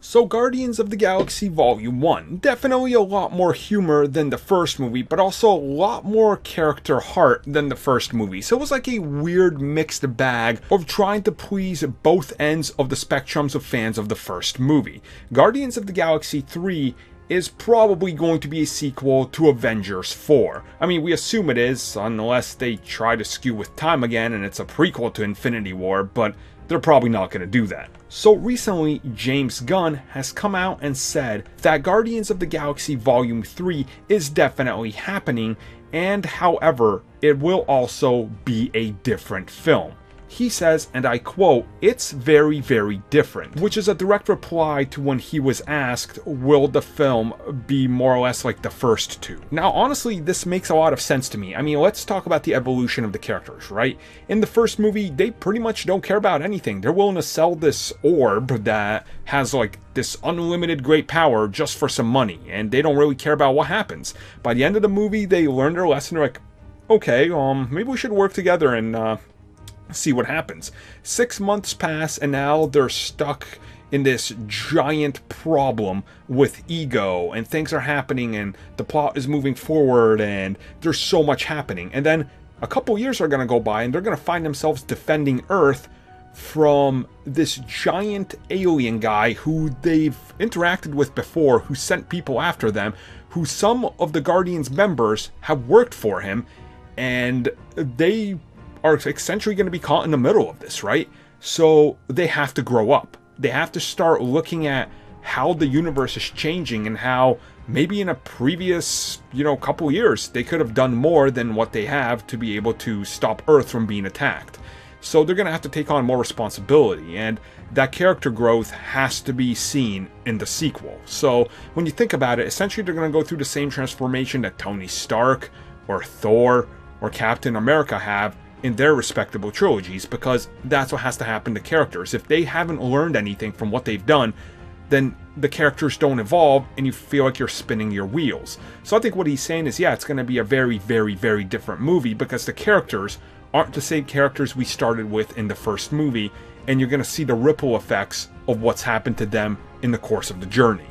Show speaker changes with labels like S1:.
S1: So Guardians of the Galaxy Volume 1, definitely a lot more humor than the first movie, but also a lot more character heart than the first movie. So it was like a weird mixed bag of trying to please both ends of the spectrums of fans of the first movie. Guardians of the Galaxy 3 is probably going to be a sequel to Avengers 4. I mean, we assume it is, unless they try to skew with time again and it's a prequel to Infinity War, but they're probably not going to do that. So recently, James Gunn has come out and said that Guardians of the Galaxy Volume 3 is definitely happening, and however, it will also be a different film. He says, and I quote, "It's very, very different," which is a direct reply to when he was asked, will the film be more or less like the first two? Now, honestly, this makes a lot of sense to me. I mean, let's talk about the evolution of the characters, right? In the first movie, they pretty much don't care about anything. They're willing to sell this orb that has like this unlimited great power just for some money, and they don't really care about what happens. By the end of the movie, they learn their lesson. They're like, okay, maybe we should work together and, see what happens. 6 months pass and now they're stuck in this giant problem with ego, and things are happening and the plot is moving forward and there's so much happening. And then a couple years are going to go by and they're going to find themselves defending Earth from this giant alien guy who they've interacted with before, who sent people after them, who some of the Guardians members have worked for him, and they are essentially going to be caught in the middle of this, right? So they have to grow up. They have to start looking at how the universe is changing and how maybe in a previous, couple years, they could have done more than what they have to be able to stop Earth from being attacked. So they're going to have to take on more responsibility, and that character growth has to be seen in the sequel. So when you think about it, essentially they're going to go through the same transformation that Tony Stark or Thor or Captain America have in their respectable trilogies, because that's what has to happen to characters. If they haven't learned anything from what they've done, then the characters don't evolve and you feel like you're spinning your wheels. So I think what he's saying is, yeah, it's going to be a very, very, very different movie because the characters aren't the same characters we started with in the first movie, and you're going to see the ripple effects of what's happened to them in the course of the journey.